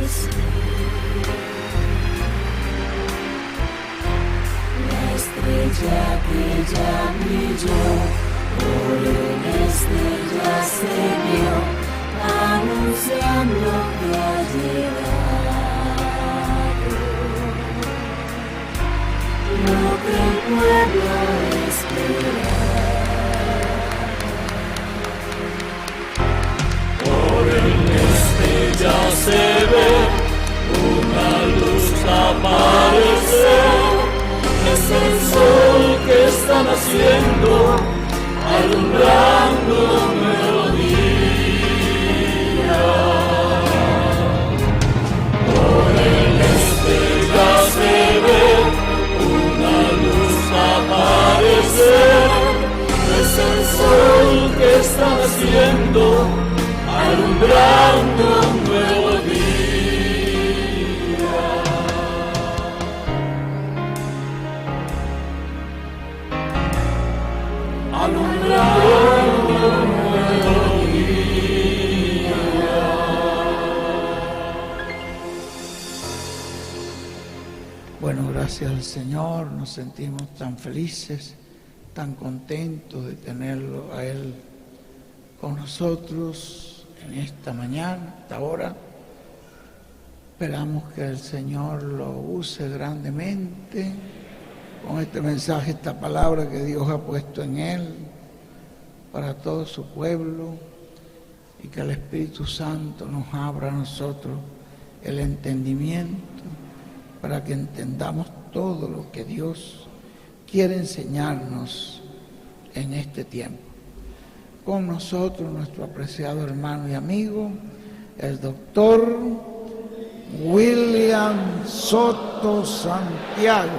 La estrella que ya brilló, por el este ya se vio, anunciando que ha llegado lo que el pueblo esperaba. Por el este ya se ve una luz aparecer. Es el sol que está naciendo, alumbrando un nuevo día. Por el este ya se ve una luz aparecer. Es el sol que está naciendo, alumbrando un nuevo día. Alumbrando un nuevo día. Bueno, gracias al Señor, nos sentimos tan felices, tan contentos de tenerlo a Él con nosotros en esta mañana, esta hora. Esperamos que el Señor lo use grandemente con este mensaje, esta palabra que Dios ha puesto en Él para todo su pueblo, y que el Espíritu Santo nos abra a nosotros el entendimiento para que entendamos todo lo que Dios quiere enseñarnos en este tiempo. Con nosotros nuestro apreciado hermano y amigo, el doctor William Soto Santiago.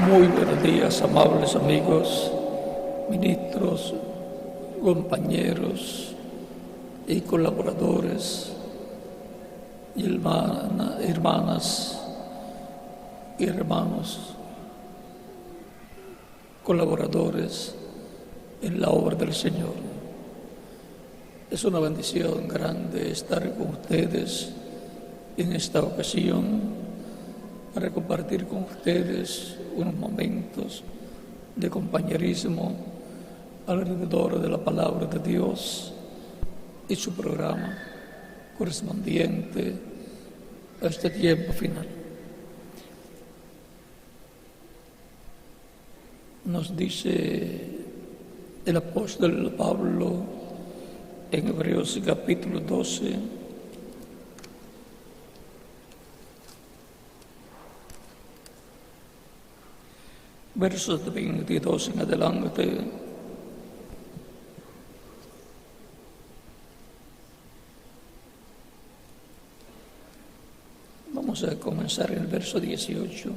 Muy buenos días, amables amigos, ministros, compañeros y colaboradores, y hermanas y hermanos, colaboradores en la obra del Señor. Es una bendición grande estar con ustedes en esta ocasión para compartir con ustedes unos momentos de compañerismo alrededor de la palabra de Dios y su programa correspondiente a este tiempo final. Nos dice el apóstol Pablo en Hebreos capítulo 12, versos de 22 en adelante. Vamos a comenzar en el verso 18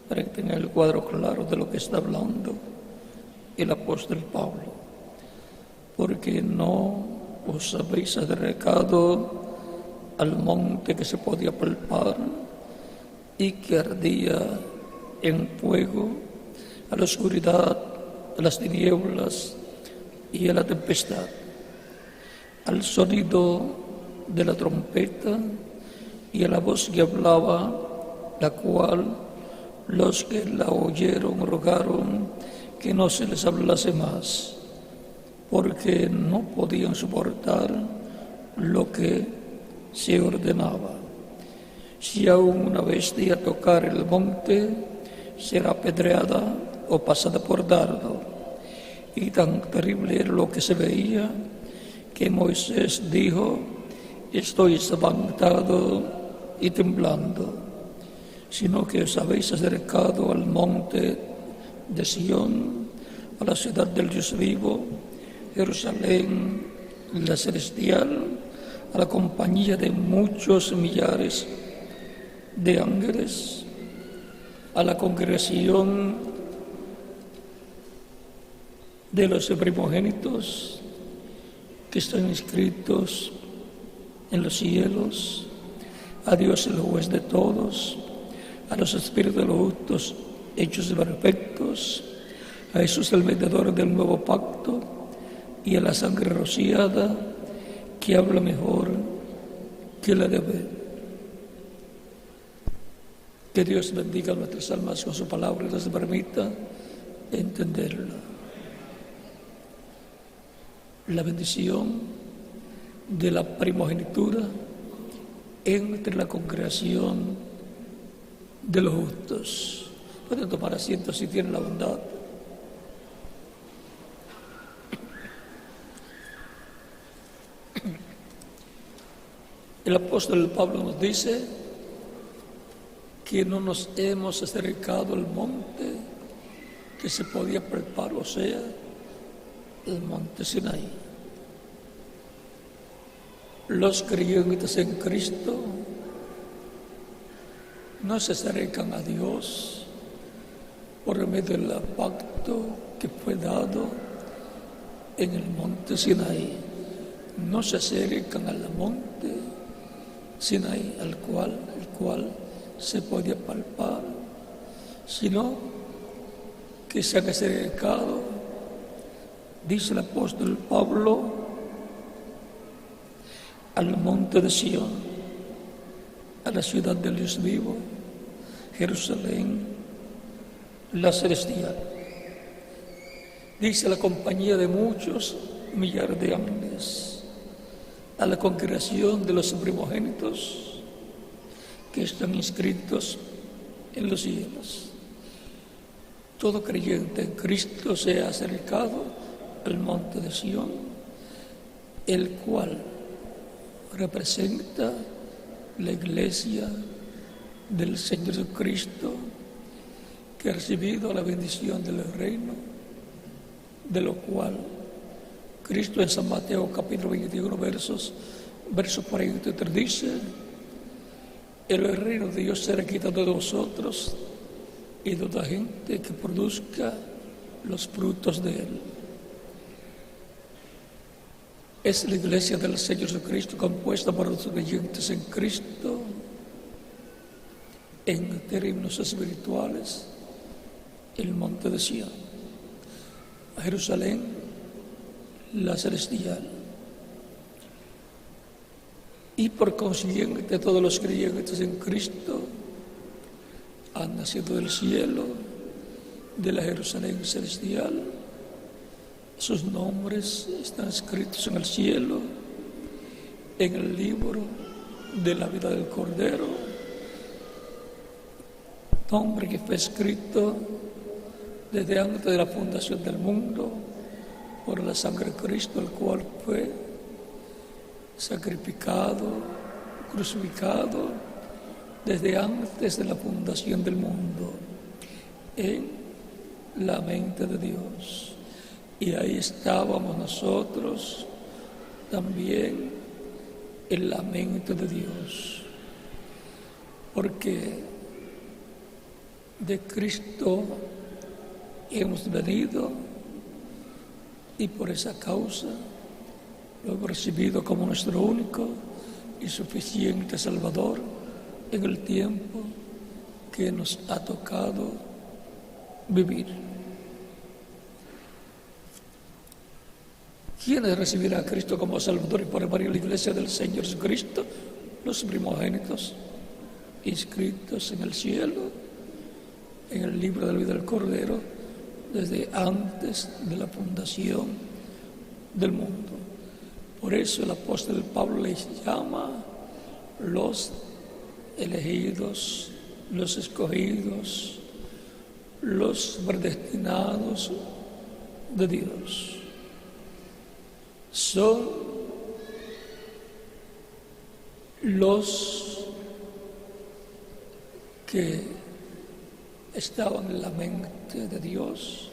para tener el cuadro claro de lo que está hablando el apóstol Pablo. Porque no os habéis acercado al monte que se podía palpar y que ardía en fuego, a la oscuridad, a las tinieblas y a la tempestad, al sonido de la trompeta y a la voz que hablaba, la cual los que la oyeron rogaron que no se les hablase más, porque no podían soportar lo que se ordenaba. Si aún una bestia tocar el monte, será apedreada o pasada por dardo. Y tan terrible era lo que se veía, que Moisés dijo: estoy espantado y temblando, sino que os habéis acercado al monte de Sión, a la ciudad del Dios vivo, Jerusalén, la celestial, a la compañía de muchos millares de ángeles, a la congregación de los primogénitos que están inscritos en los cielos, a Dios el juez de todos, a los espíritus de los justos hechos perfectos, a Jesús el mediador del nuevo pacto y a la sangre rociada que habla mejor que la de Abel. Que Dios bendiga nuestras almas con su palabra y nos permita entenderla. La bendición de la primogenitura entre la congregación de los justos. Pueden tomar asiento si tienen la bondad. El apóstol Pablo nos dice que no nos hemos acercado al monte que se podía palpar, o sea, el monte Sinaí. Los creyentes en Cristo no se acercan a Dios por medio del pacto que fue dado en el monte Sinaí. No se acercan al monte Sinaí, el cual se podía palpar, sino que se han acercado, dice el apóstol Pablo, al monte de Sión, a la ciudad del Dios vivo, Jerusalén, la celestial. Dice la compañía de muchos millares de ángeles, a la congregación de los primogénitos que están inscritos en los cielos. Todo creyente en Cristo se ha acercado al monte de Sión, el cual representa la iglesia del Señor Jesucristo, que ha recibido la bendición del reino, de lo cual Cristo en San Mateo capítulo 21 verso 43 dice: el reino de Dios será quitado de vosotros y de toda gente que produzca los frutos de él. Es la iglesia del Señor Jesucristo compuesta por los creyentes en Cristo en términos espirituales, el monte de Sión, a Jerusalén, la celestial. Y por consiguiente todos los creyentes en Cristo han nacido del cielo, de la Jerusalén celestial. Sus nombres están escritos en el cielo, en el libro de la vida del Cordero, nombre que fue escrito desde antes de la fundación del mundo por la sangre de Cristo, el cual fue sacrificado, crucificado desde antes de la fundación del mundo en la mente de Dios. Y ahí estábamos nosotros también en la mente de Dios, porque de Cristo hemos venido y por esa causa lo hemos recibido como nuestro único y suficiente Salvador en el tiempo que nos ha tocado vivir. ¿Quiénes recibirán a Cristo como Salvador y por la iglesia del Señor Jesucristo? Los primogénitos, inscritos en el cielo, en el libro de la vida del Cordero, desde antes de la fundación del mundo. Por eso el apóstol Pablo les llama los elegidos, los escogidos, los predestinados de Dios. Son los que estaban en la mente de Dios,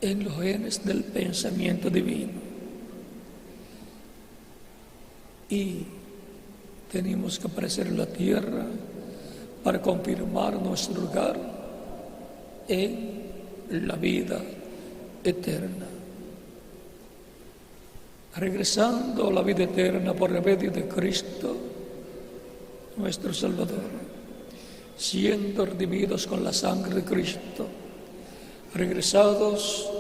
en los genes del pensamiento divino. y tenemos que aparecer en la tierra para confirmar nuestro lugar en la vida eterna. Regresando a la vida eterna por el medio de Cristo, nuestro Salvador, siendo redimidos con la sangre de Cristo, regresados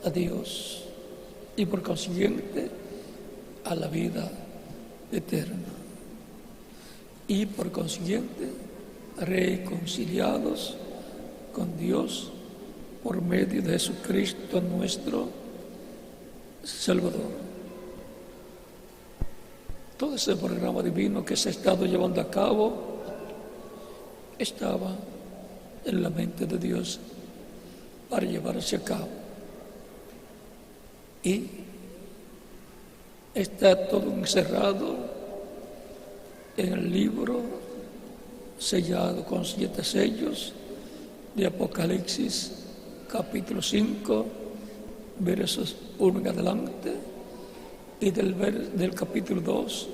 a Dios y por consiguiente a la vida eterna. Y por consiguiente reconciliados con Dios por medio de Jesucristo nuestro Salvador. Todo ese programa divino que se ha estado llevando a cabo estaba en la mente de Dios para llevarse a cabo. Y está todo encerrado en el libro sellado con 7 sellos de Apocalipsis, capítulo 5, versos 1 en adelante, y del capítulo 2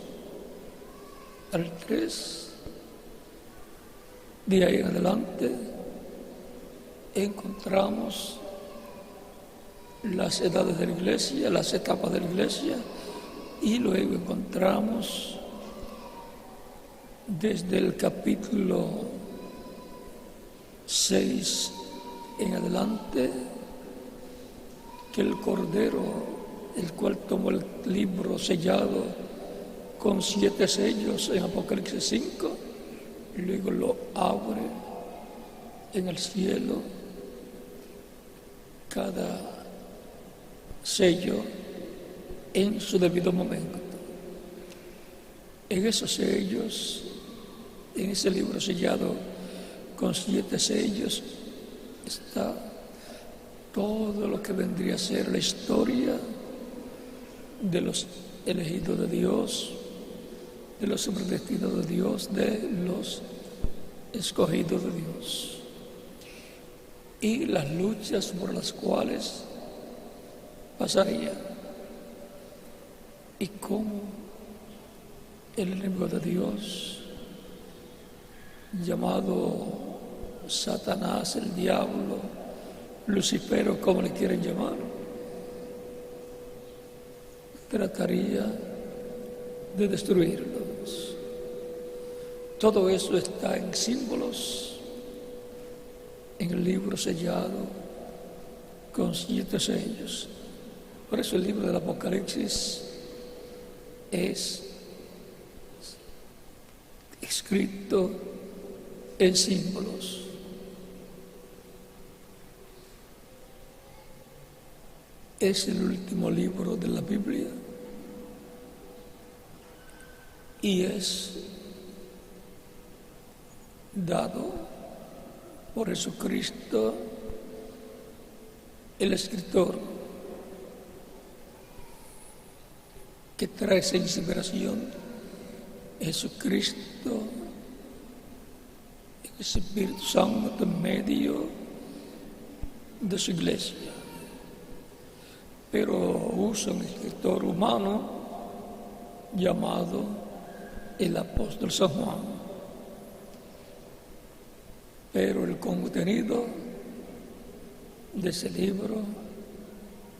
al 3, de ahí en adelante, encontramos las edades de la iglesia, las etapas de la iglesia, y luego encontramos desde el capítulo 6 en adelante que el Cordero, el cual tomó el libro sellado con 7 sellos en Apocalipsis 5, y luego lo abre en el cielo, cada sello en su debido momento. En esos sellos, en ese libro sellado con 7 sellos, está todo lo que vendría a ser la historia de los elegidos de Dios, de los predestinados de Dios, de los escogidos de Dios, y las luchas por las cuales pasarían, y cómo el enemigo de Dios, llamado Satanás, el diablo, Lucifero, como le quieren llamar, trataría de destruirlos. Todo eso está en símbolos en el libro sellado con 7 sellos. Por eso el libro del Apocalipsis es escrito en símbolos. Es el último libro de la Biblia y es dado por Jesucristo, el escritor, que trae esa inspiración, Jesucristo, el Espíritu Santo en medio de su iglesia. Pero usa un escritor humano llamado el apóstol San Juan. Pero el contenido de ese libro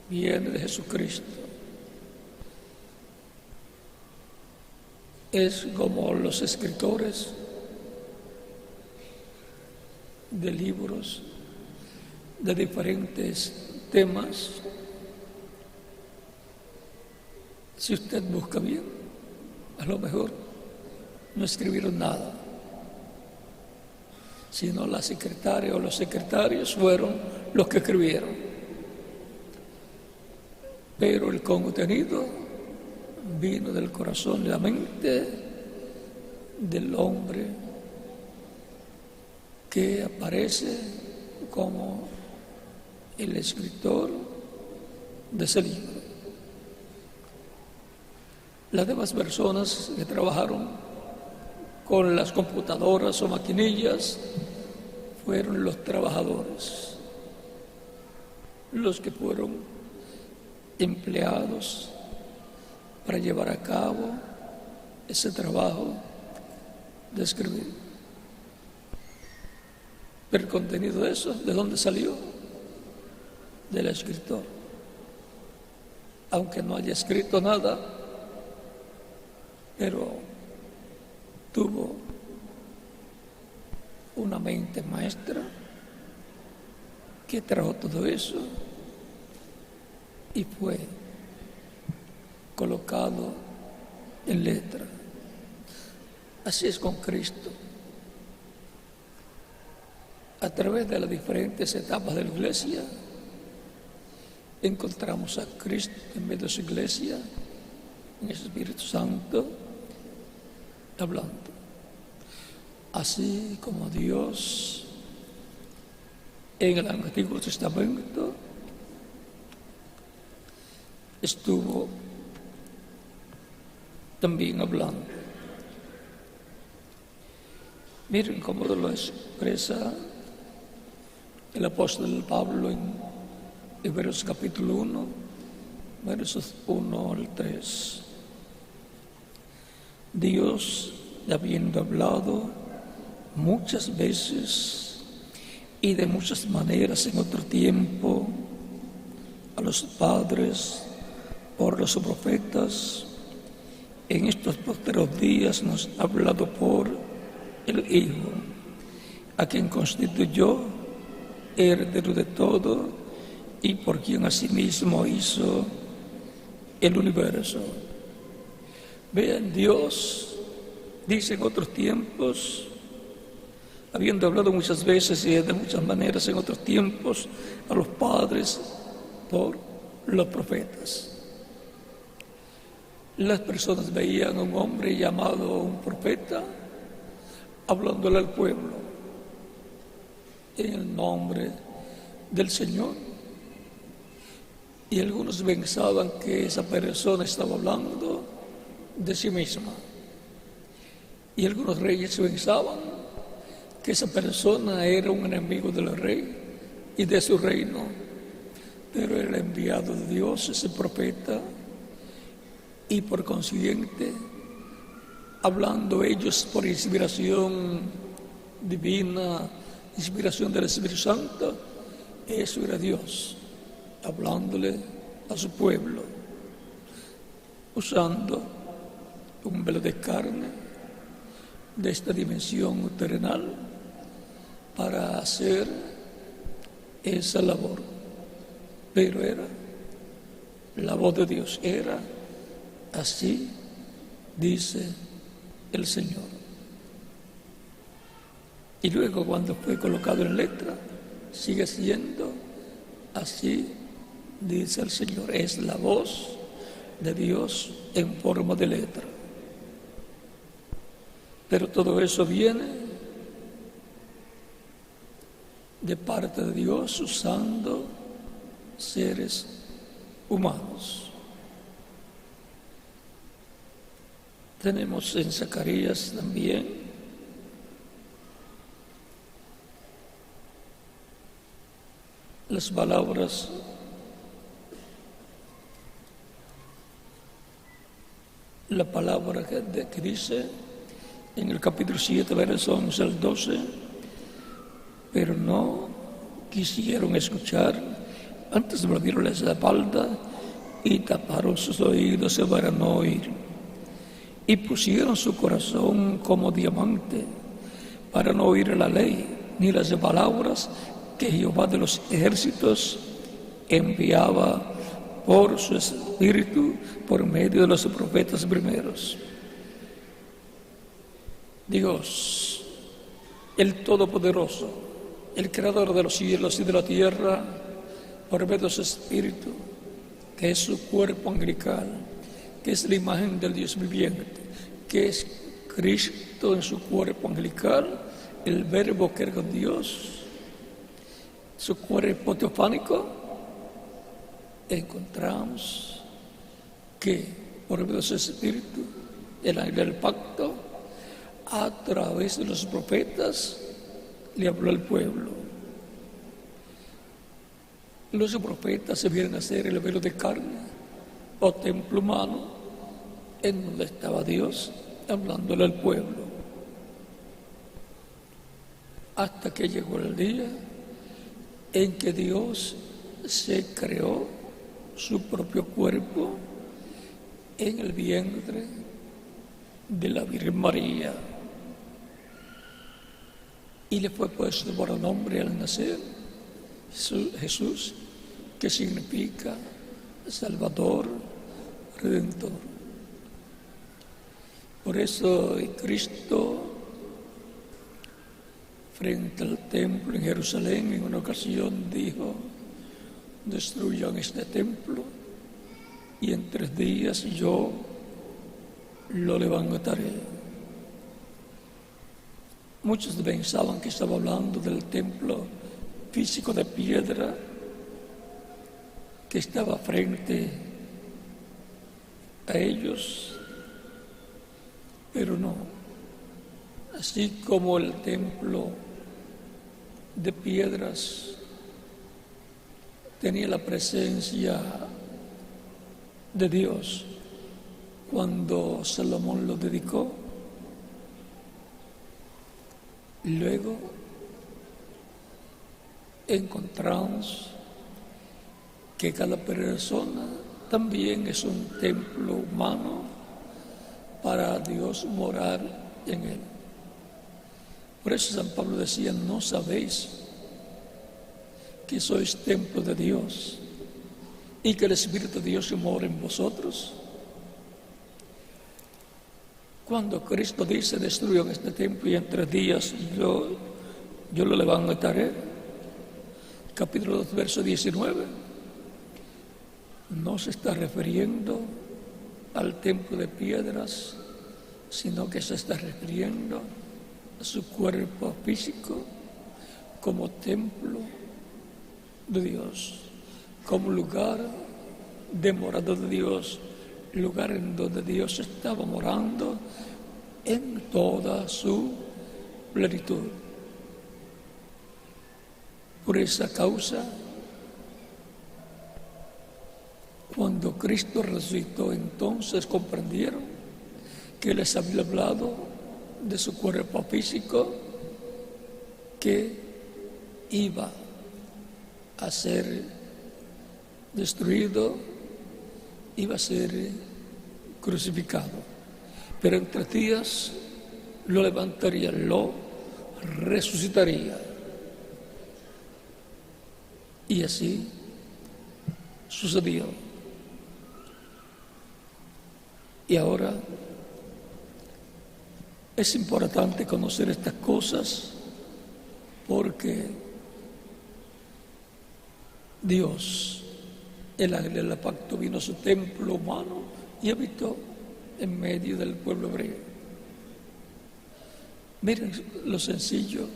viene de Jesucristo. Es como los escritores de libros de diferentes temas. Si usted busca bien, a lo mejor no escribieron nada, sino la secretaria o los secretarios fueron los que escribieron. Pero el contenido vino del corazón y la mente del hombre que aparece como el escritor de ese libro. Las demás personas que trabajaron con las computadoras o maquinillas fueron los trabajadores, los que fueron empleados para llevar a cabo ese trabajo de escribir. Pero el contenido de eso, ¿de dónde salió? Del escritor. Aunque no haya escrito nada, pero tuvo una mente maestra que trajo todo eso y fue colocado en letra. Así es con Cristo. A través de las diferentes etapas de la iglesia, encontramos a Cristo en medio de su iglesia, en el Espíritu Santo, hablando. Así como Dios en el Antiguo Testamento estuvo también hablando. Miren cómo lo expresa el apóstol Pablo en Hebreos capítulo 1, versos 1 al 3. Dios, habiendo hablado muchas veces y de muchas maneras en otro tiempo a los padres por los profetas, en estos posteros días nos ha hablado por el Hijo, a quien constituyó heredero de todo y por quien asimismo hizo el universo. Vean, Dios dice en otros tiempos, habiendo hablado muchas veces y de muchas maneras en otros tiempos a los padres por los profetas. Las personas veían a un hombre llamado un profeta hablándole al pueblo en el nombre del Señor, y algunos pensaban que esa persona estaba hablando de sí misma, y algunos reyes pensaban que esa persona era un enemigo del rey y de su reino, pero era enviado de Dios, ese profeta, y por consiguiente, hablando ellos por inspiración divina, inspiración del Espíritu Santo, eso era Dios, hablándole a su pueblo, usando un velo de carne de esta dimensión terrenal para hacer esa labor. Pero era la voz de Dios, era así, dice el Señor. Y luego cuando fue colocado en letra, sigue siendo así, dice el Señor. Es la voz de Dios en forma de letra. Pero todo eso viene de parte de Dios usando seres humanos. Tenemos en Zacarías también las palabras la palabra que dice en el capítulo 7, versos 11 al 12, pero no quisieron escuchar, antes volvieron la espalda y taparon sus oídos para no oír. Y pusieron su corazón como diamante para no oír la ley ni las palabras que Jehová de los ejércitos enviaba por su espíritu por medio de los profetas primeros. Dios, el Todopoderoso, el Creador de los cielos y de la tierra, por medio de su espíritu, que es su cuerpo angelical, que es la imagen del Dios viviente, que es Cristo en su cuerpo angelical, el verbo que era con Dios, su cuerpo teofánico, encontramos que por medio de su espíritu, el ángel del pacto, a través de los profetas, le habló al pueblo. Los profetas se vieron hacer el velo de carne o templo humano en donde estaba Dios hablándole al pueblo. Hasta que llegó el día en que Dios se creó su propio cuerpo en el vientre de la Virgen María y le fue puesto por nombre al nacer Jesús, que significa Salvador, Redentor. Por eso Cristo, frente al templo en Jerusalén, en una ocasión dijo: destruyan este templo y en 3 días yo lo levantaré. Muchos pensaban que estaba hablando del templo físico de piedra que estaba frente a ellos, pero no. Así como el templo de piedras tenía la presencia de Dios cuando Salomón lo dedicó, luego encontramos que cada persona también es un templo humano para Dios morar en él. Por eso San Pablo decía: ¿no sabéis que sois templo de Dios y que el Espíritu de Dios mora en vosotros? Cuando Cristo dice: destruyan este templo y en 3 días yo lo levantaré, capítulo 2, verso 19, no se está refiriendo al templo de piedras, sino que se está refiriendo a su cuerpo físico como templo de Dios, como lugar de morada de Dios, lugar en donde Dios estaba morando en toda su plenitud. Por esa causa, cuando Cristo resucitó, entonces comprendieron que les había hablado de su cuerpo físico que iba a ser destruido, iba a ser crucificado. Pero en 3 días lo levantaría, lo resucitaría. Y así sucedió. Y ahora es importante conocer estas cosas porque Dios, el ángel del pacto, vino a su templo humano y habitó en medio del pueblo hebreo. Miren lo sencillo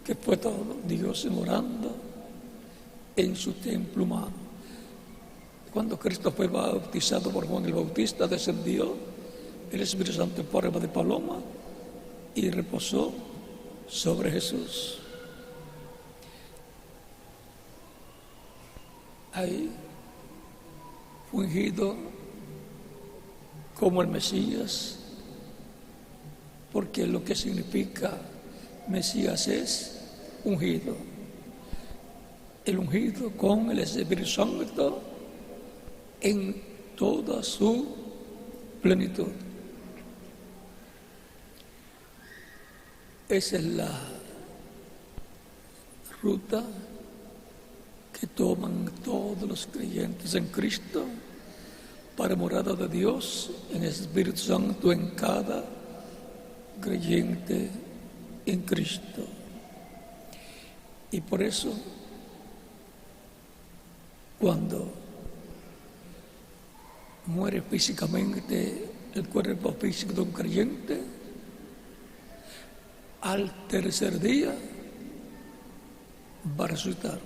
que fue todo, Dios morando en su templo humano. Cuando Cristo fue bautizado por Juan el Bautista, descendió el Espíritu Santo en forma de paloma y reposó sobre Jesús. Ahí fue ungido como el Mesías, porque lo que significa Mesías es ungido. El ungido con el Espíritu Santo en toda su plenitud. Esa es la ruta que toman todos los creyentes en Cristo para morada de Dios en el Espíritu Santo en cada creyente en Cristo. Y por eso, cuando muere físicamente el cuerpo físico de un creyente, al 3er día va a resucitar.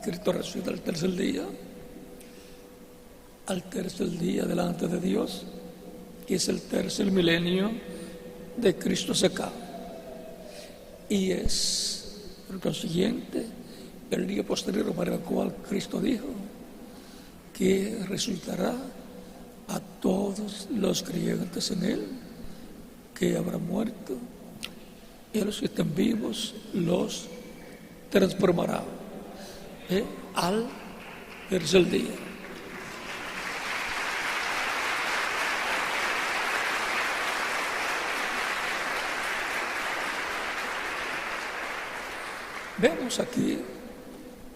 Cristo resucita al 3er día, al 3er día delante de Dios, que es el 3er milenio de Cristo acá. Y es, por consiguiente, el día posterior para el cual Cristo dijo que resucitará a todos los creyentes en Él que habrán muerto, y a los que estén vivos los transformará al tercer día. Vemos aquí,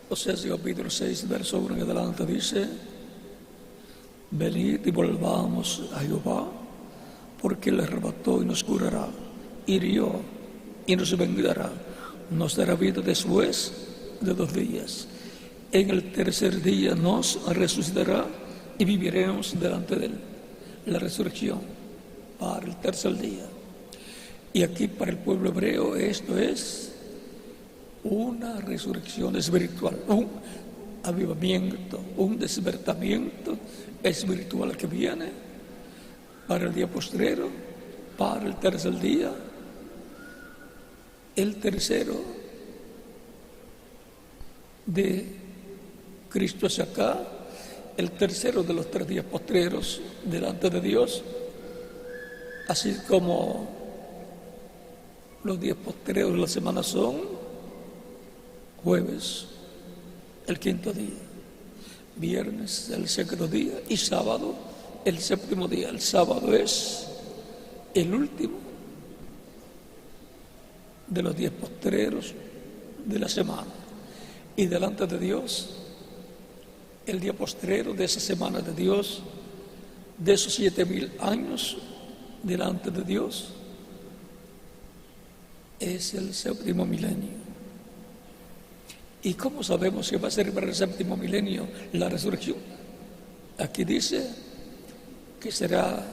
Oseas capítulo 6, verso 1 en adelante, dice: venid y volvamos a Jehová, porque Él arrebató y nos curará, hirió y nos vengará, nos dará vida después de 2 días. En el tercer día nos resucitará y viviremos delante de Él. La resurrección para el tercer día. Y aquí para el pueblo hebreo esto es una resurrección espiritual, un avivamiento, un despertamiento espiritual que viene para el día postrero, para el tercer día. El tercero de Cristo hacia acá, el tercero de los 3 días postreros delante de Dios, así como los días postreros de la semana son jueves, el 5.º día, viernes, el 6.º día, y sábado, el 7.º día. El sábado es el último de los días postreros de la semana. Y delante de Dios, el día postrero de esa semana de Dios, de esos 7.000 años delante de Dios, es el 7.º milenio. ¿Y cómo sabemos que va a ser para el 7.º milenio la resurrección? Aquí dice que será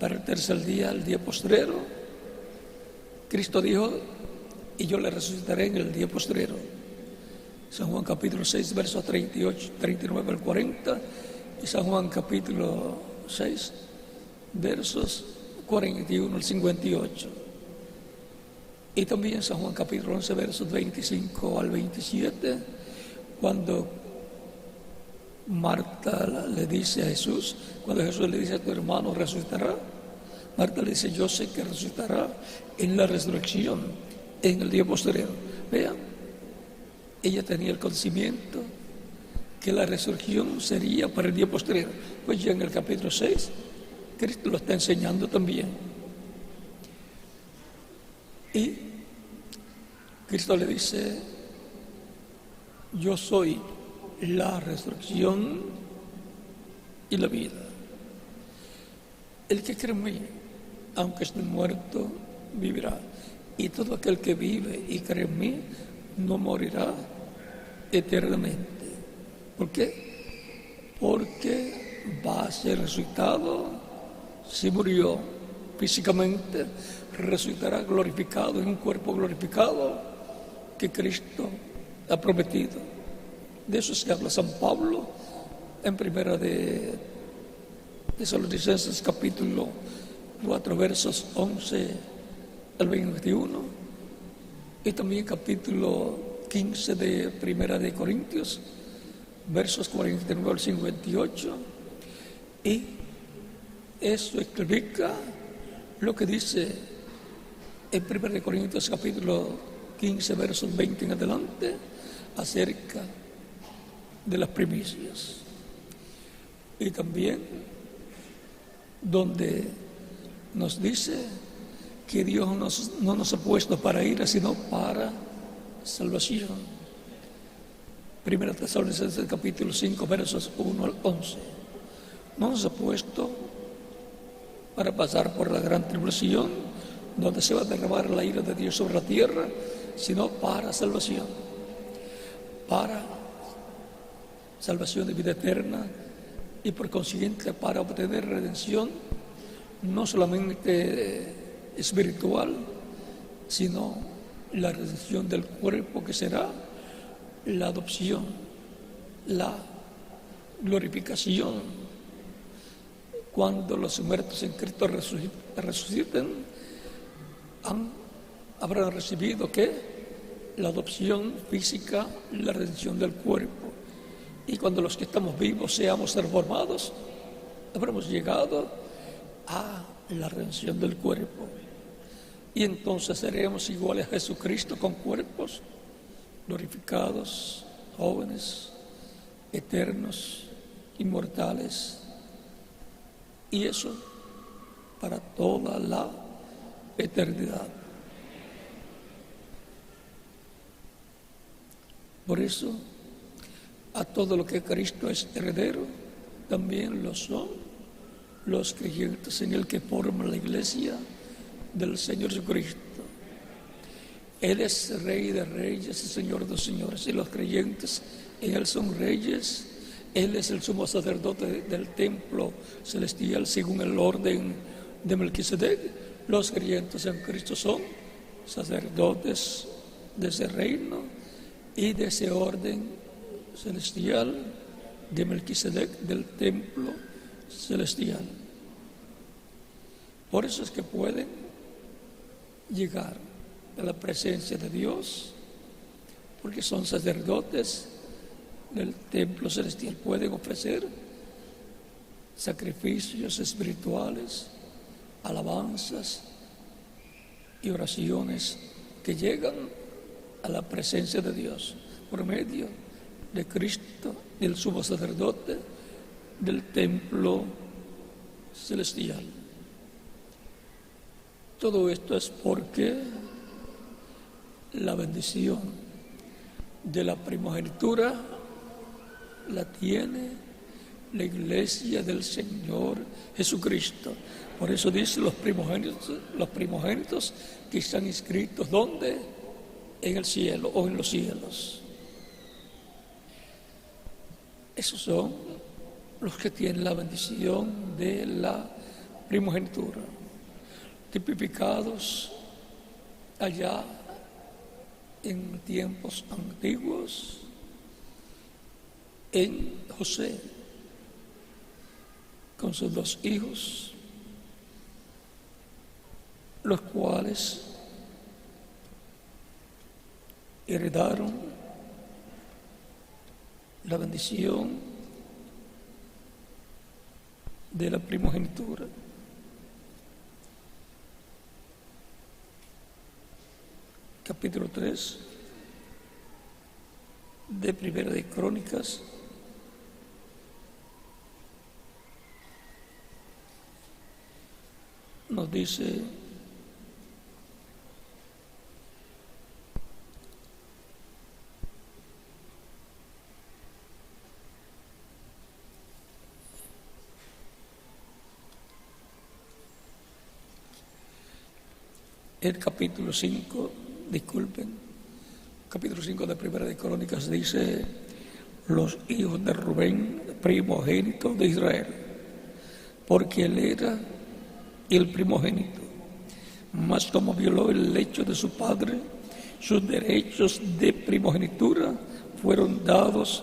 para el tercer día, el día postrero. Cristo dijo: y yo le resucitaré en el día postrero. San Juan capítulo 6, versos 38, 39 al 40, y San Juan capítulo 6, versos 41 al 58. Y también San Juan capítulo 11, versos 25 al 27, cuando Marta le dice a Jesús, cuando Jesús le dice: a tu hermano resucitará, Marta le dice: yo sé que resucitará en la resurrección, en el día posterior. Vean, ella tenía el conocimiento que la resurrección sería para el día posterior. Pues ya en el capítulo 6, Cristo lo está enseñando también. Y Cristo le dice: yo soy la resurrección y la vida. El que cree en mí, aunque esté muerto, vivirá. Y todo aquel que vive y cree en mí no morirá eternamente. ¿Por qué? Porque va a ser resucitado. Si murió físicamente, resucitará glorificado en un cuerpo glorificado que Cristo ha prometido. De eso se habla San Pablo en primera de Tesalonicenses capítulo 4, versos 11 al 21, y también capítulo 15 de primera de Corintios, versos 49 al 58, y eso explica lo que dice en primera de Corintios capítulo 15, versos 20 en adelante, acerca de las primicias. Y también donde nos dice que Dios no nos ha puesto para ira, sino para salvación. Primera Tesalonicenses capítulo 5, versos 1 al 11. No nos ha puesto para pasar por la gran tribulación, donde se va a derramar la ira de Dios sobre la tierra, sino para salvación. Para salvación de vida eterna, y por consiguiente para obtener redención, no solamente espiritual, sino la redención del cuerpo, que será la adopción, la glorificación. Cuando los muertos en Cristo resuciten, habrán recibido ¿qué? La adopción física, la redención del cuerpo. Y cuando los que estamos vivos seamos transformados, habremos llegado a la redención del cuerpo. Y entonces seremos iguales a Jesucristo con cuerpos glorificados, jóvenes, eternos, inmortales. Y eso para toda la eternidad. Por eso, a todo lo que Cristo es heredero, también lo son los creyentes en el que forman la iglesia del Señor Jesucristo. Él es Rey de reyes y Señor de señores, y los creyentes en Él son reyes. Él es el sumo sacerdote del templo celestial según el orden de Melquisedec. Los creyentes en Cristo son sacerdotes de ese reino y de ese orden celestial de Melquisedec, del templo celestial. Por eso es que pueden llegar a la presencia de Dios, porque son sacerdotes del templo celestial. Pueden ofrecer sacrificios espirituales, alabanzas y oraciones que llegan a la presencia de Dios por medio de Cristo, el sumo sacerdote del templo celestial. Todo esto es porque la bendición de la primogenitura la tiene la iglesia del Señor Jesucristo. Por eso dice los primogénitos que están inscritos, ¿dónde? En el cielo o en los cielos. Esos son los que tienen la bendición de la primogenitura, tipificados allá en tiempos antiguos en José, con sus 2 hijos, los cuales heredaron la bendición de la primogenitura. Capítulo 3 de Primera de Crónicas nos dice: el capítulo 5, capítulo 5 de Primera de Crónicas dice: los hijos de Rubén, primogénito de Israel, porque él era el primogénito, mas como violó el lecho de su padre, sus derechos de primogenitura fueron dados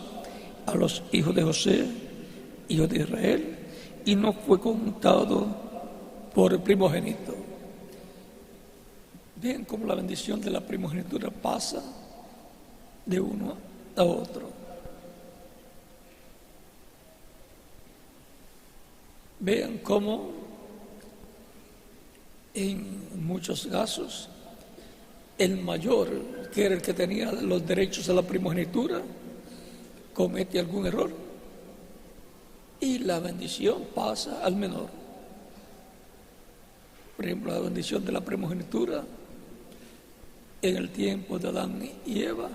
a los hijos de José, hijos de Israel, y no fue contado por el primogénito. Ven cómo la bendición de la primogenitura pasa de uno a otro. Vean cómo en muchos casos el mayor, que era el que tenía los derechos a la primogenitura, comete algún error y la bendición pasa al menor. Por ejemplo, la bendición de la primogenitura en el tiempo de Adán y Eva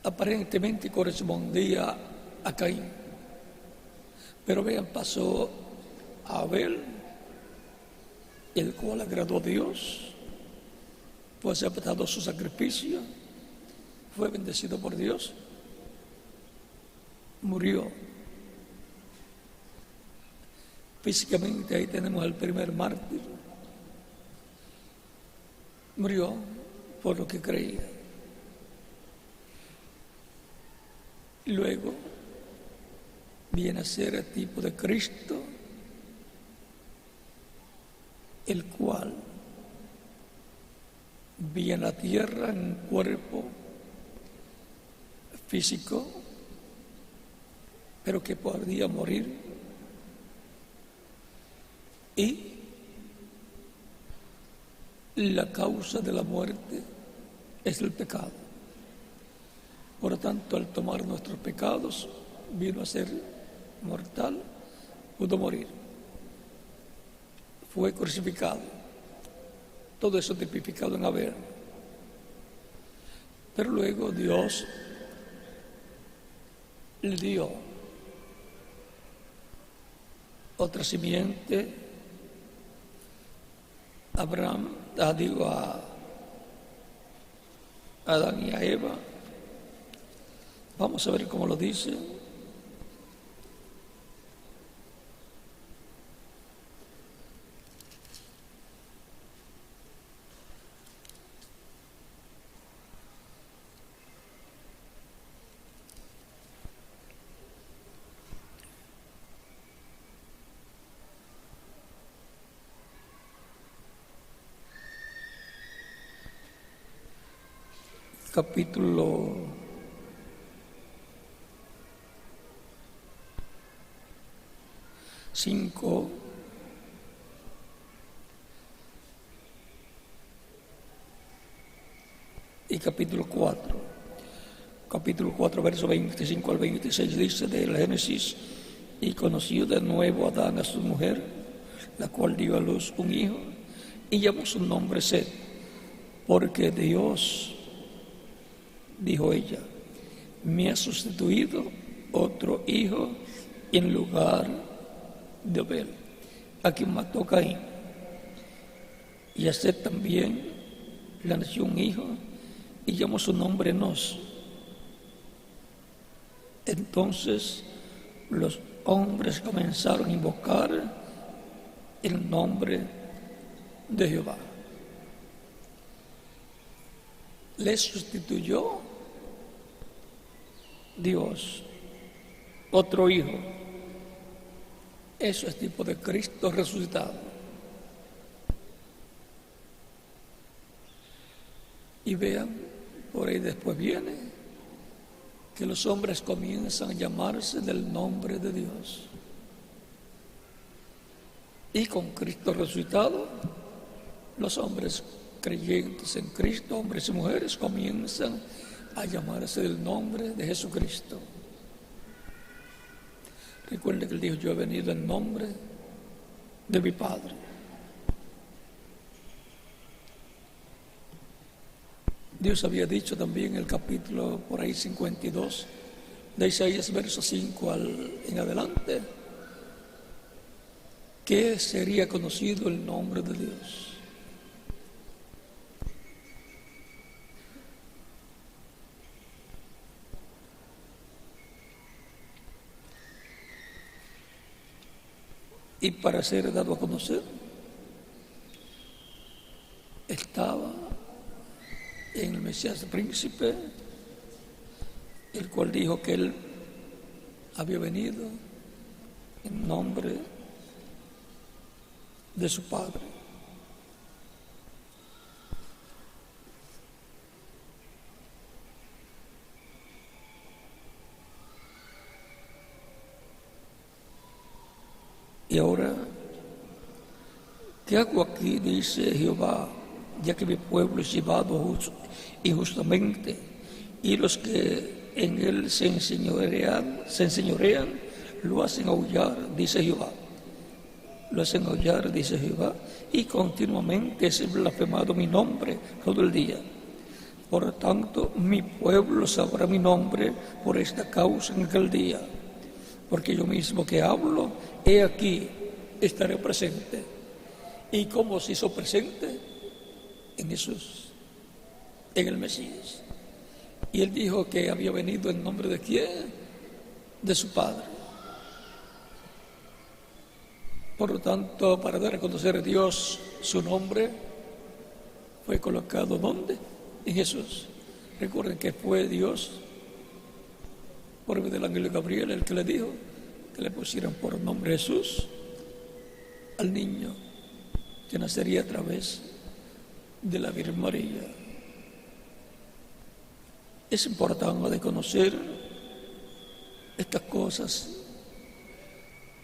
aparentemente correspondía a Caín, pero vean, pasó a Abel, el cual agradó a Dios, fue aceptado su sacrificio, fue bendecido por Dios, murió. Físicamente ahí tenemos al primer mártir, murió por lo que creía. Luego viene a ser el tipo de Cristo, el cual viene a la tierra en un cuerpo físico, pero que podría morir Y la causa de la muerte es el pecado. Por lo tanto, al tomar nuestros pecados, vino a ser mortal, pudo morir. Fue crucificado. Todo eso tipificado en Abel. Pero luego Dios le dio otra simiente a Adán y a Eva. Vamos a ver cómo lo dice. Capítulo 5, y capítulo 4. Capítulo 4, verso 25 al 26 dice del Génesis: y conoció de nuevo Adán a su mujer, la cual dio a luz un hijo, y llamó su nombre Set, porque Dios, dijo ella, me ha sustituido otro hijo en lugar de Abel, a quien mató Caín. Y a Set también le nació un hijo y llamó su nombre Enos. Entonces los hombres comenzaron a invocar el nombre de Jehová. Le sustituyó Dios otro hijo. Eso es tipo de Cristo resucitado. Y vean, por ahí después viene que los hombres comienzan a llamarse del nombre de Dios. Y con Cristo resucitado, los hombres creyentes en Cristo, hombres y mujeres, comienzan a llamarse del nombre de Jesucristo. Recuerden que él dijo: yo he venido en nombre de mi Padre. Dios había dicho también en el capítulo por ahí 52 de Isaías, verso 5 en adelante, que sería conocido el nombre de Dios. Y para ser dado a conocer, estaba en el Mesías príncipe, el cual dijo que él había venido en nombre de su Padre. Y ahora, ¿qué hago aquí? Dice Jehová, ya que mi pueblo es llevado injustamente, y los que en él se enseñorean, lo hacen aullar, dice Jehová. Lo hacen aullar, dice Jehová, y continuamente es blasfemado mi nombre todo el día. Por tanto, mi pueblo sabrá mi nombre por esta causa en aquel día. Porque yo mismo que hablo, he aquí, estaré presente. ¿Y cómo se hizo presente? En Jesús, en el Mesías. Y él dijo que había venido en nombre de ¿quién? De su Padre. Por lo tanto, para dar a conocer a Dios su nombre, fue colocado ¿dónde? En Jesús. Recuerden que fue Dios, por medio del ángel Gabriel, el que le dijo que le pusieran por nombre Jesús al niño que nacería a través de la Virgen María. Es importante de conocer estas cosas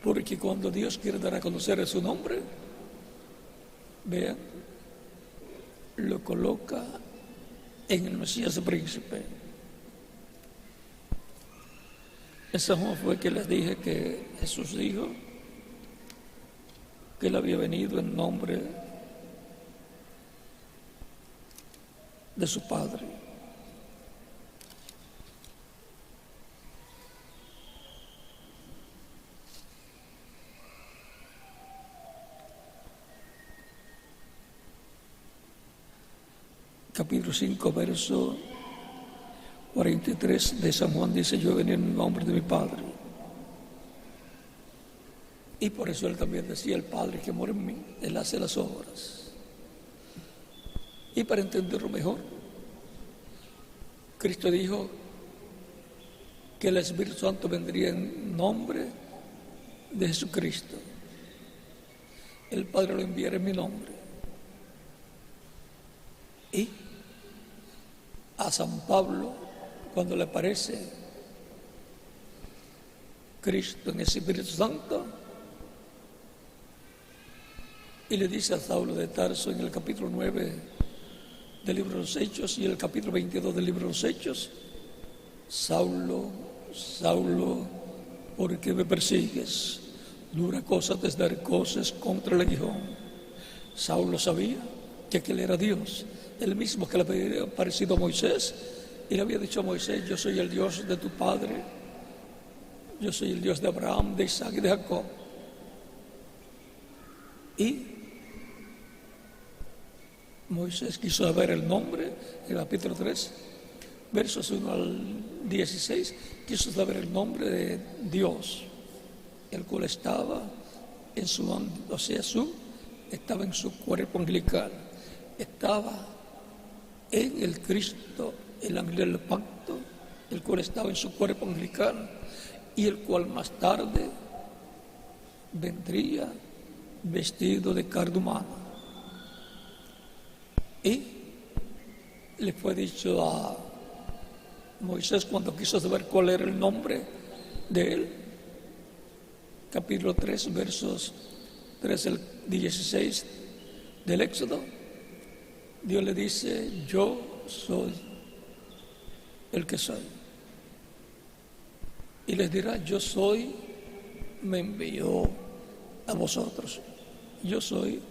Porque cuando Dios quiere dar a conocer su nombre, vean, lo coloca en el Mesías príncipe. Ese fue que les dije que Jesús dijo que él había venido en nombre de su Padre. Capítulo 5, verso 43 de San Juan dice: yo he venido en nombre de mi Padre. Y por eso él también decía: el Padre que mora en mí, él hace las obras. Y para entenderlo mejor, Cristo dijo que el Espíritu Santo vendría en nombre de Jesucristo. El Padre lo enviará en mi nombre. Y a San Pablo, cuando le aparece Cristo en el Espíritu Santo, y le dice a Saulo de Tarso en el capítulo 9 del libro de los Hechos y el capítulo 22 del libro de los Hechos: Saulo, Saulo, ¿por qué me persigues? Dura cosa te es dar cosas contra el aguijón. Saulo sabía que aquel era Dios, el mismo que le había aparecido a Moisés y le había dicho a Moisés: yo soy el Dios de tu padre, yo soy el Dios de Abraham, de Isaac y de Jacob. Y Moisés quiso saber el nombre, en el capítulo 3, versos 1 al 16, quiso saber el nombre de Dios, el cual estaba en su, estaba en su cuerpo angelical, estaba en el Cristo, el ángel del pacto, el cual estaba en su cuerpo angelical y el cual más tarde vendría vestido de carne humana. Y le fue dicho a Moisés cuando quiso saber cuál era el nombre de él, capítulo 3, versos 3 al 16 del Éxodo, Dios le dice: yo soy el que soy. Y les dirá: yo soy, me envió a vosotros. Yo soy,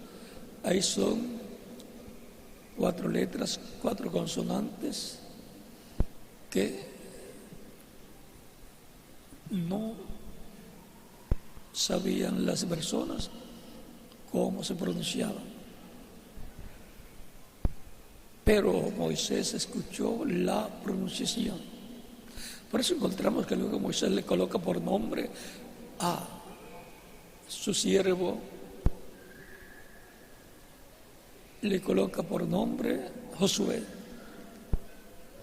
ahí son 4 letras, 4 consonantes que no sabían las personas cómo se pronunciaban. Pero Moisés escuchó la pronunciación. Por eso encontramos que luego Moisés le coloca por nombre a su siervo, le coloca por nombre Josué,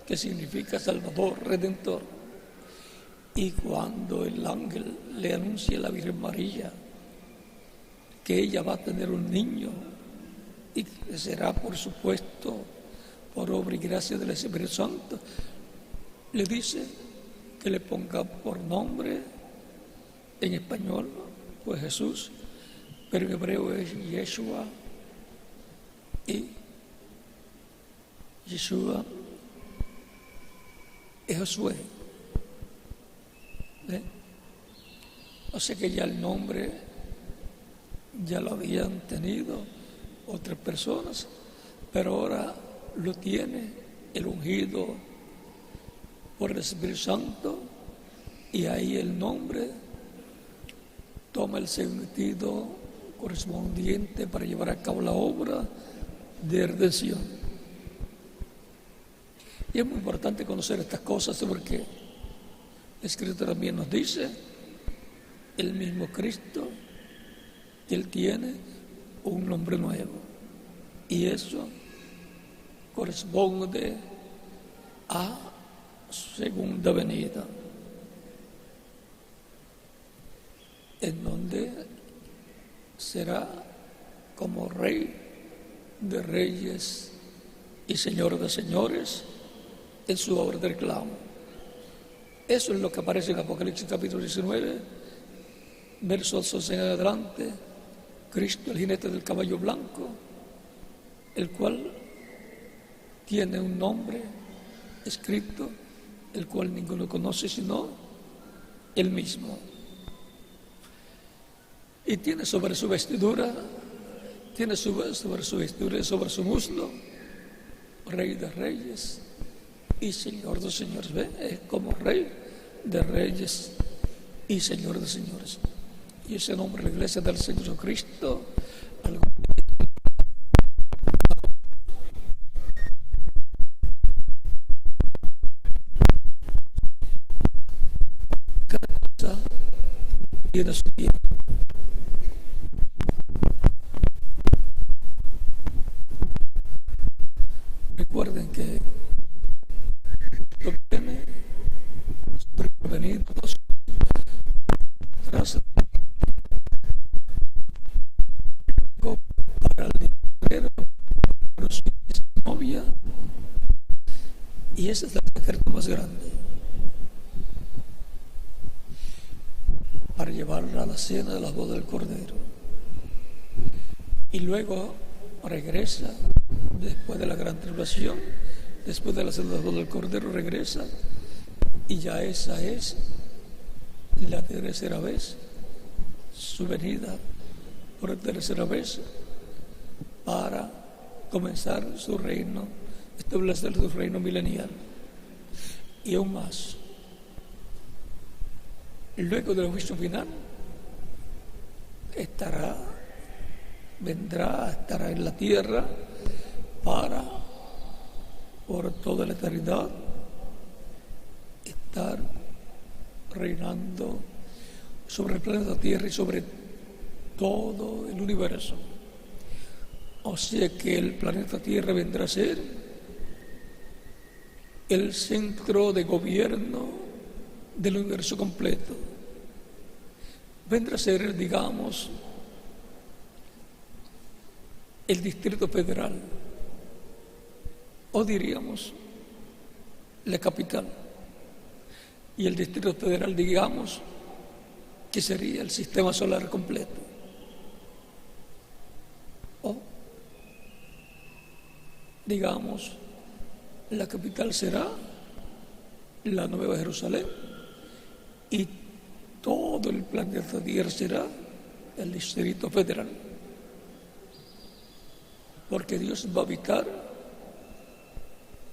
que significa Salvador, Redentor. Y cuando el ángel le anuncia a la Virgen María que ella va a tener un niño y que será, por supuesto, por obra y gracia del Espíritu Santo, le dice que le ponga por nombre, en español, pues Jesús, pero en hebreo es Yeshua, y Yeshua es Josué. O sea que ya el nombre ya lo habían tenido otras personas, pero ahora lo tiene el ungido por el Espíritu Santo, y ahí el nombre toma el sentido correspondiente para llevar a cabo la obra de redención. Y es muy importante conocer estas cosas porque el Escrito también nos dice, el mismo Cristo, que Él tiene un nombre nuevo, y eso corresponde a su segunda venida, en donde será como Rey de reyes y Señor de señores en su obra de reclamo. Eso es lo que aparece en Apocalipsis capítulo 19, versos 12 en adelante, Cristo, el jinete del caballo blanco, el cual tiene un nombre escrito, el cual ninguno conoce sino él mismo. Y tiene sobre su vestidura, sobre su muslo, Rey de Reyes y Señor de Señores. ¿Ve? Es como Rey de Reyes y Señor de Señores. Y ese nombre, la iglesia del Señor Jesucristo, cada cosa tiene su tiempo. Recuerden que lo viene prevenidos tras para el dinero, para su novia, y ese es el secreto más grande para llevarla a la cena de las bodas del Cordero. Y luego regresa después de la gran tribulación, después de la cena de las bodas del Cordero, regresa, y ya esa es la tercera vez, su venida por tercera vez para comenzar su reino, establecer su reino milenial. Y aún más, luego del juicio final, estará en la tierra para, por toda la eternidad, estar reinando sobre el planeta Tierra y sobre todo el universo. O sea que el planeta Tierra vendrá a ser el centro de gobierno del universo completo. Vendrá a ser, digamos, el Distrito Federal, o diríamos la capital. Y el Distrito Federal, digamos, que sería el sistema solar completo. O, digamos, la capital será la Nueva Jerusalén y todo el planeta Tierra será el Distrito Federal. Porque Dios va a habitar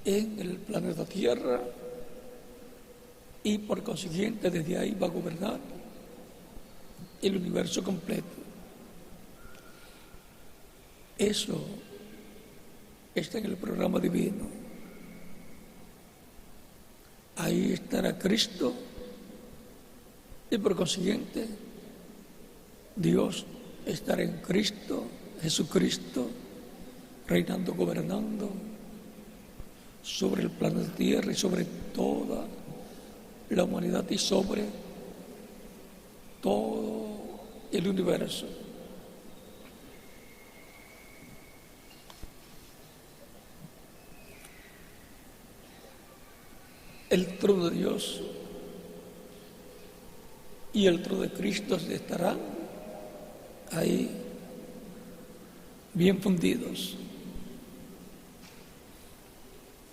en el planeta Tierra y por consiguiente desde ahí va a gobernar el universo completo. Eso está en el programa divino. Ahí estará Cristo y por consiguiente Dios estará en Cristo, Jesucristo, reinando, gobernando sobre el planeta Tierra y sobre toda la humanidad y sobre todo el universo. El trono de Dios y el trono de Cristo estarán ahí bien fundidos.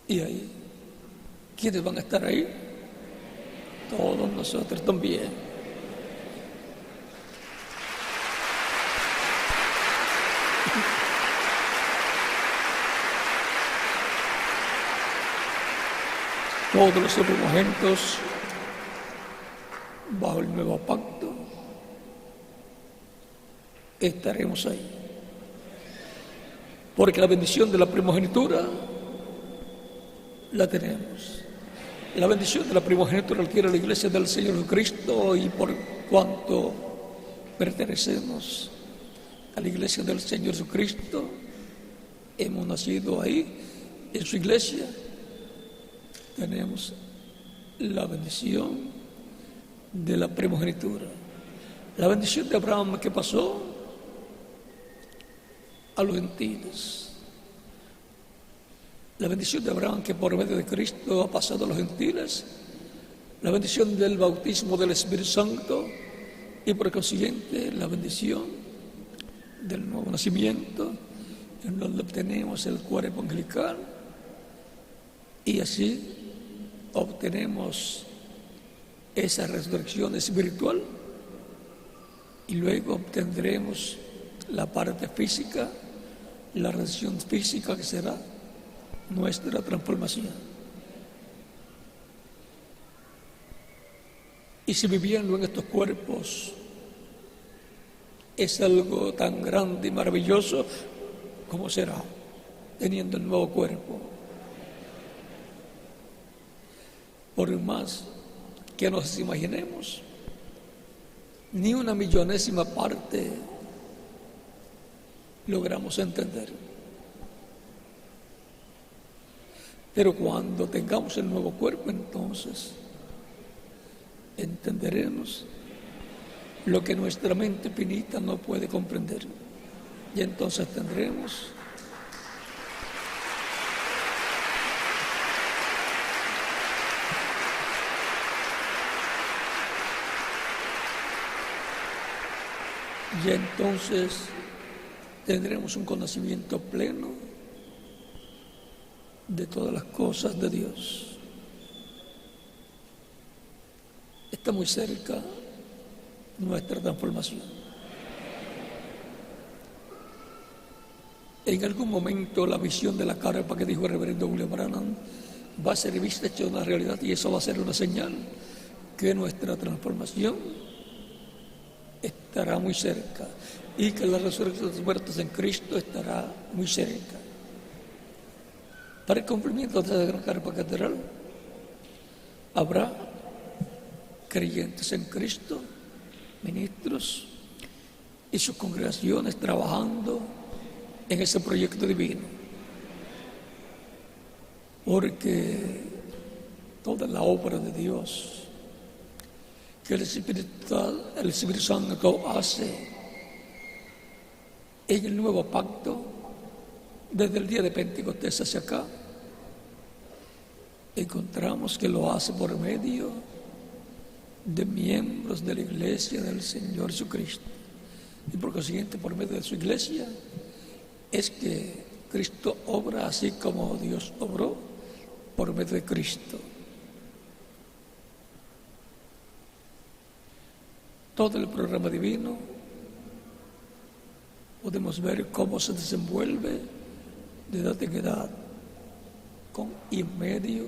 Y ahí, ¿quiénes van a estar ahí? Todos nosotros también. Todos los primogénitos bajo el nuevo pacto estaremos ahí. Porque la bendición de la primogenitura la tenemos. La bendición de la primogenitura la quiere la iglesia del Señor Jesucristo, y por cuanto pertenecemos a la iglesia del Señor Jesucristo, hemos nacido ahí en su iglesia, tenemos la bendición de la primogenitura. La bendición de Abraham que pasó a los gentiles. La bendición de Abraham que por medio de Cristo ha pasado a los gentiles. La bendición del bautismo del Espíritu Santo y por consiguiente la bendición del nuevo nacimiento, en donde obtenemos el cuerpo angelical y así obtenemos esa resurrección espiritual y luego obtendremos la parte física, la resurrección física que será nuestra transformación. Y si viviendo en estos cuerpos es algo tan grande y maravilloso, ¿cómo será teniendo el nuevo cuerpo? Por más que nos imaginemos, ni una millonésima parte logramos entender. Pero cuando tengamos el nuevo cuerpo, entonces entenderemos lo que nuestra mente finita no puede comprender. Y entonces tendremos un conocimiento pleno de todas las cosas de Dios. Está muy cerca nuestra transformación. En algún momento la visión de la carpa que dijo el reverendo William Branham va a ser vista hecha una realidad, y eso va a ser una señal que nuestra transformación estará muy cerca y que la resurrección de los muertos en Cristo estará muy cerca. Para el cumplimiento de esta gran carpa catedral habrá creyentes en Cristo, ministros y sus congregaciones trabajando en ese proyecto divino, porque toda la obra de Dios que el Espíritu Santo hace en el nuevo pacto, desde el día de Pentecostés hacia acá, encontramos que lo hace por medio de miembros de la Iglesia del Señor Jesucristo. Y por consiguiente, por medio de su Iglesia, es que Cristo obra así como Dios obró por medio de Cristo. Todo el programa divino podemos ver cómo se desenvuelve de edad en edad, con y en medio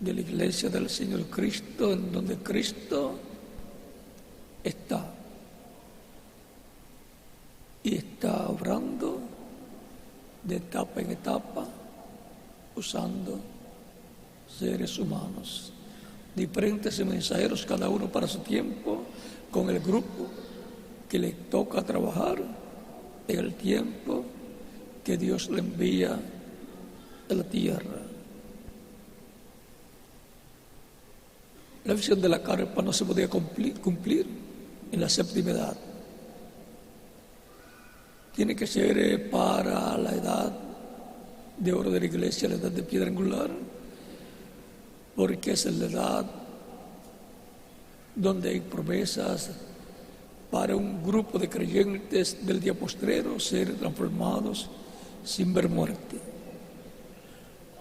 de la Iglesia del Señor Cristo, en donde Cristo está y está obrando de etapa en etapa, usando seres humanos, diferentes mensajeros, cada uno para su tiempo, con el grupo que le toca trabajar en el tiempo que Dios le envía a la tierra. La visión de la carpa no se podía cumplir en la séptima edad. Tiene que ser para la edad de oro de la iglesia, la edad de piedra angular, porque es la edad donde hay promesas para un grupo de creyentes del día postrero ser transformados sin ver muerte.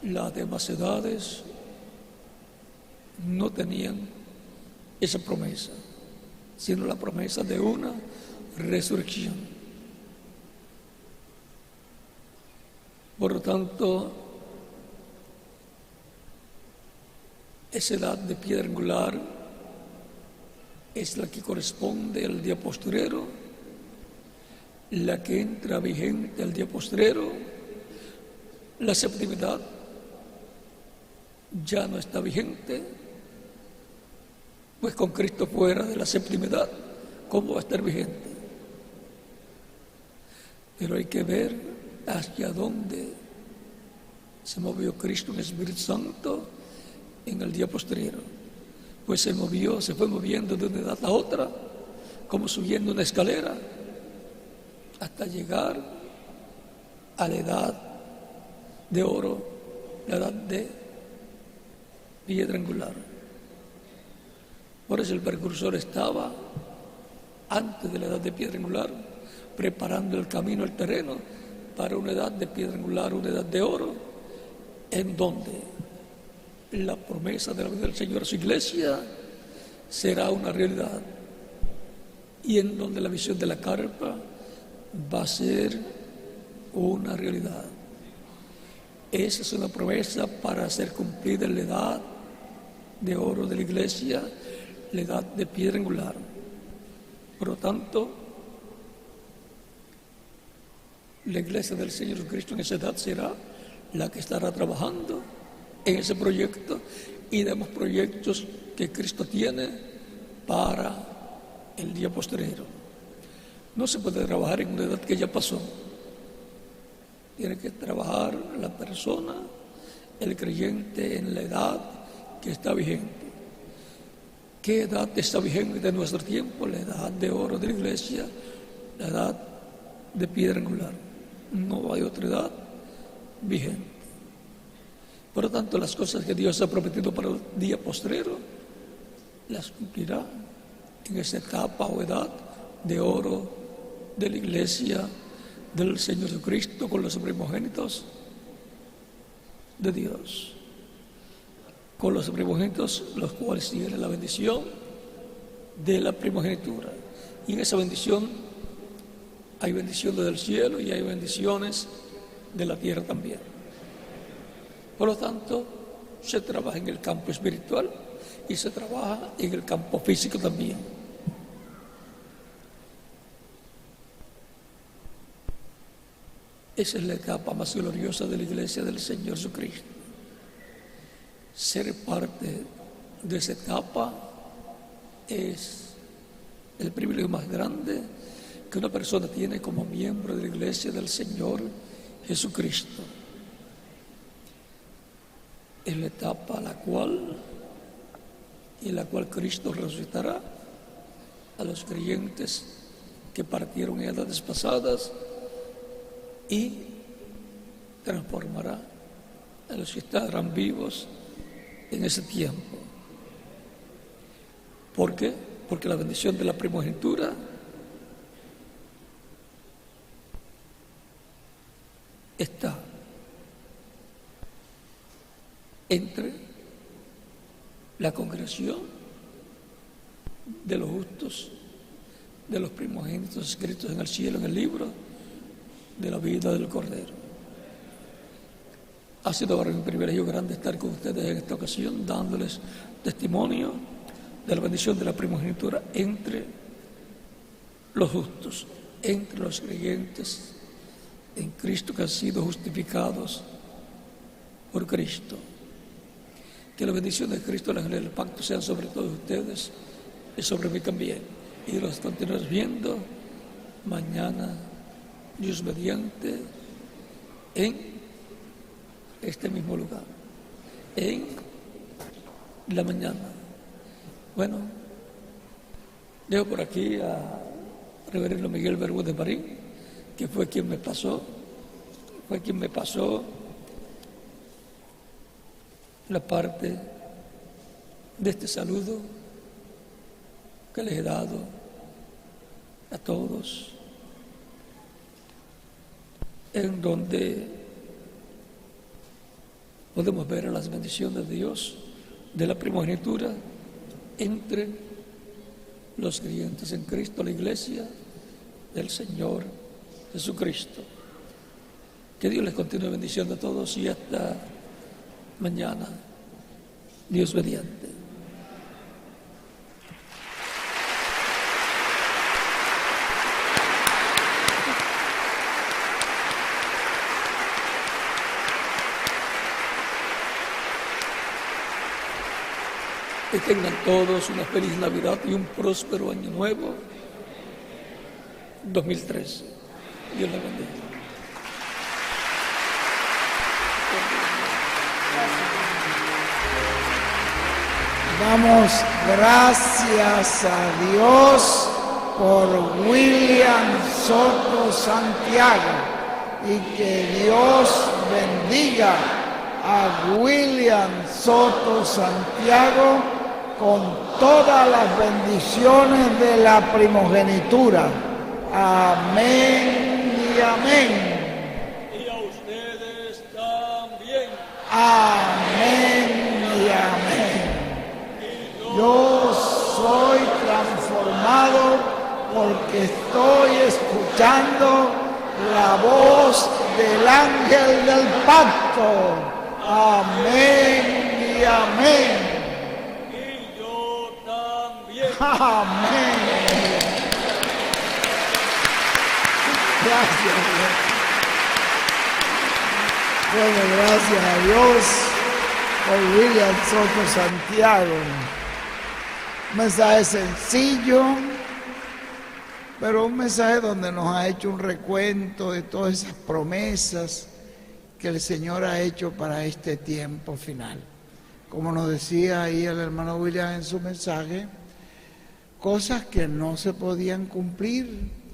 Las demás edades no tenían esa promesa, sino la promesa de una resurrección. Por lo tanto, esa edad de piedra angular es la que corresponde al día postrero, la que entra vigente al día postrero. La séptima edad ya no está vigente, pues con Cristo fuera de la séptima edad, ¿cómo va a estar vigente? Pero hay que ver hacia dónde se movió Cristo en el Espíritu Santo en el día postrero. Pues se fue moviendo de una edad a otra, como subiendo una escalera, hasta llegar a la edad de oro, la edad de piedra angular. Por eso el precursor estaba antes de la edad de piedra angular, preparando el camino, el terreno, para una edad de piedra angular, una edad de oro, en donde la promesa de la vida del Señor a su iglesia será una realidad, y en donde la visión de la carpa va a ser una realidad. Esa es una promesa para ser cumplida en la edad de oro de la iglesia, la edad de piedra angular. Por lo tanto, la iglesia del Señor Jesucristo en esa edad será la que estará trabajando en ese proyecto y demás proyectos que Cristo tiene para el día postrero. No se puede trabajar en una edad que ya pasó. Tiene que trabajar la persona, el creyente, en la edad que está vigente. ¿Qué edad está vigente de nuestro tiempo? La edad de oro de la iglesia, la edad de piedra angular. No hay otra edad vigente. Por lo tanto, las cosas que Dios ha prometido para el día postrero, las cumplirá en esa etapa o edad de oro de la iglesia del Señor Jesucristo, con los primogénitos de Dios, con los primogénitos los cuales tienen la bendición de la primogenitura. Y en esa bendición hay bendiciones del cielo y hay bendiciones de la tierra también. Por lo tanto, se trabaja en el campo espiritual y se trabaja en el campo físico también. Esa es la etapa más gloriosa de la iglesia del Señor Jesucristo. Ser parte de esa etapa es el privilegio más grande que una persona tiene como miembro de la iglesia del Señor Jesucristo. Es la etapa en la cual Cristo resucitará a los creyentes que partieron en edades pasadas y transformará a los que estarán vivos en ese tiempo. ¿Por qué? Porque la bendición de la primogenitura está entre la congregación de los justos, de los primogénitos escritos en el cielo, en el libro de la vida del Cordero. Ha sido para mí un privilegio grande estar con ustedes en esta ocasión, dándoles testimonio de la bendición de la primogenitura entre los justos, entre los creyentes en Cristo que han sido justificados por Cristo. Que la bendición de Cristo, el ángel del pacto, sean sobre todos ustedes y sobre mí también. Y los continuaremos viendo mañana, Dios mediante, en este mismo lugar, en la mañana. Bueno, dejo por aquí a Reverendo Miguel Bermúdez Marín, que fue quien me pasó la parte de este saludo que les he dado a todos, en donde podemos ver las bendiciones de Dios de la primogenitura entre los creyentes en Cristo, la iglesia del Señor Jesucristo. Que Dios les continúe bendiciendo a todos y hasta mañana, Dios mediante. Que tengan todos una feliz Navidad y un próspero año nuevo 2013. Dios les bendiga. Damos gracias a Dios por William Soto Santiago y que Dios bendiga a William Soto Santiago con todas las bendiciones de la primogenitura. Amén y amén. Y a ustedes también. Amén y amén. Yo soy transformado porque estoy escuchando la voz del ángel del pacto. Amén y amén. Y yo también. Amén. Gracias. Bueno, gracias a Dios por William Soto Santiago. Un mensaje sencillo, pero un mensaje donde nos ha hecho un recuento de todas esas promesas que el Señor ha hecho para este tiempo final. Como nos decía ahí el hermano William en su mensaje, cosas que no se podían cumplir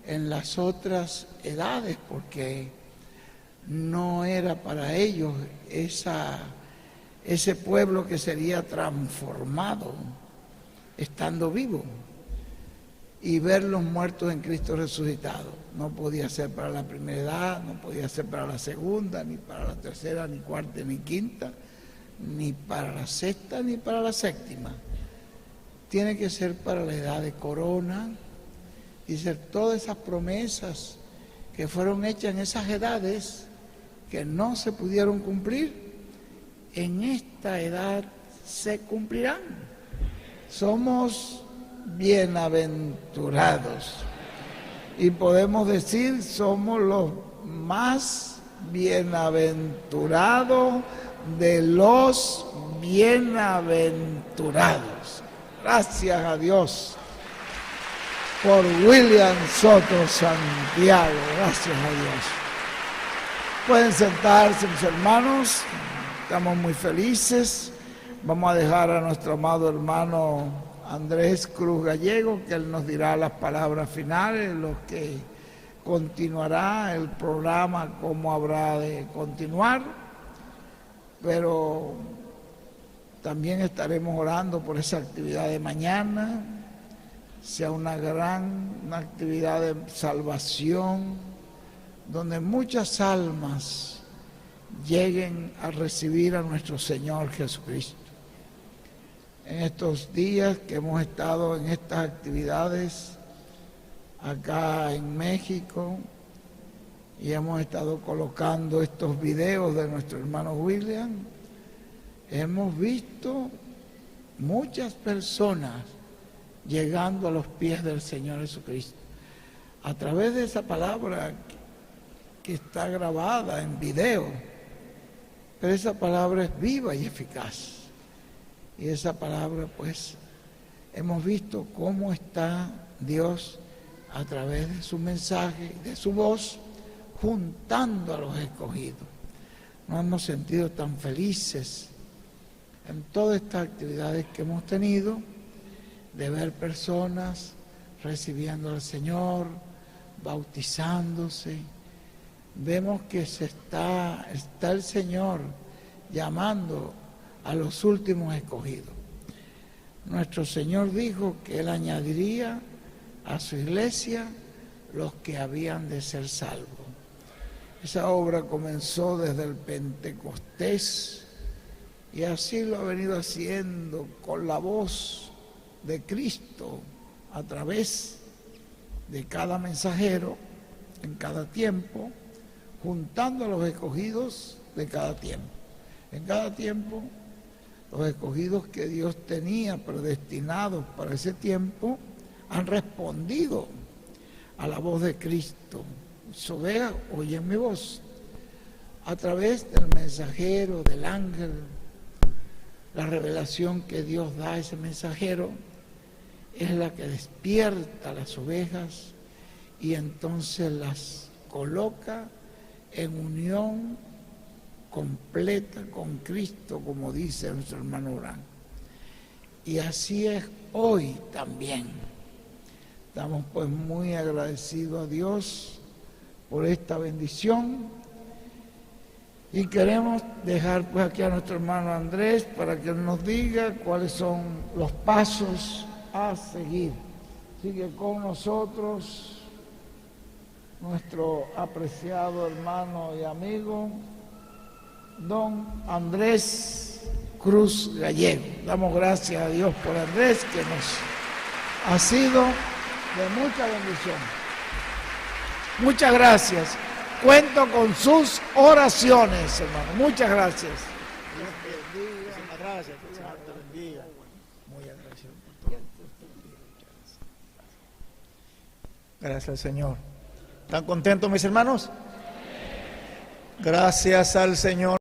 en las otras edades, porque no era para ellos ese pueblo que sería transformado estando vivo, y ver los muertos en Cristo resucitado. No podía ser para la primera edad, no podía ser para la segunda, ni para la tercera, ni cuarta, ni quinta, ni para la sexta, ni para la séptima. Tiene que ser para la edad de corona, y ser todas esas promesas que fueron hechas en esas edades que no se pudieron cumplir, en esta edad se cumplirán. Somos bienaventurados, y podemos decir somos los más bienaventurados de los bienaventurados. Gracias a Dios por William Soto Santiago. Gracias a Dios. Pueden sentarse, mis hermanos. Estamos muy felices. Vamos a dejar a nuestro amado hermano Andrés Cruz Gallego, que él nos dirá las palabras finales, lo que continuará el programa, cómo habrá de continuar. Pero también estaremos orando por esa actividad de mañana, sea una actividad de salvación, donde muchas almas lleguen a recibir a nuestro Señor Jesucristo. En estos días que hemos estado en estas actividades acá en México, y hemos estado colocando estos videos de nuestro hermano William, hemos visto muchas personas llegando a los pies del Señor Jesucristo a través de esa palabra que está grabada en video, pero esa palabra es viva y eficaz. Y esa palabra, pues, hemos visto cómo está Dios a través de su mensaje y de su voz, juntando a los escogidos. Nos hemos sentido tan felices en todas estas actividades que hemos tenido, de ver personas recibiendo al Señor, bautizándose. Vemos que está el Señor llamando a los últimos escogidos. Nuestro Señor dijo que Él añadiría a su iglesia los que habían de ser salvos. Esa obra comenzó desde el Pentecostés, y así lo ha venido haciendo con la voz de Cristo a través de cada mensajero en cada tiempo, juntando a los escogidos de cada tiempo. En cada tiempo, los escogidos que Dios tenía predestinados para ese tiempo han respondido a la voz de Cristo. Sus ovejas oyen mi voz. A través del mensajero, del ángel, la revelación que Dios da a ese mensajero es la que despierta a las ovejas y entonces las coloca en unión completa con Cristo, como dice nuestro hermano Orán. Y así es hoy también. Estamos pues muy agradecidos a Dios por esta bendición, Y queremos dejar pues aquí a nuestro hermano Andrés para que nos diga cuáles son los pasos a seguir. Sigue con nosotros nuestro apreciado hermano y amigo, don Andrés Cruz Gallego. Damos gracias a Dios por Andrés, que nos ha sido de mucha bendición. Muchas gracias. Cuento con sus oraciones, hermano. Muchas gracias. Dios te bendiga. Muchísimas gracias, que el Señor te bendiga. Muy agradecido por todo. Gracias al Señor. ¿Están contentos, mis hermanos? Gracias al Señor.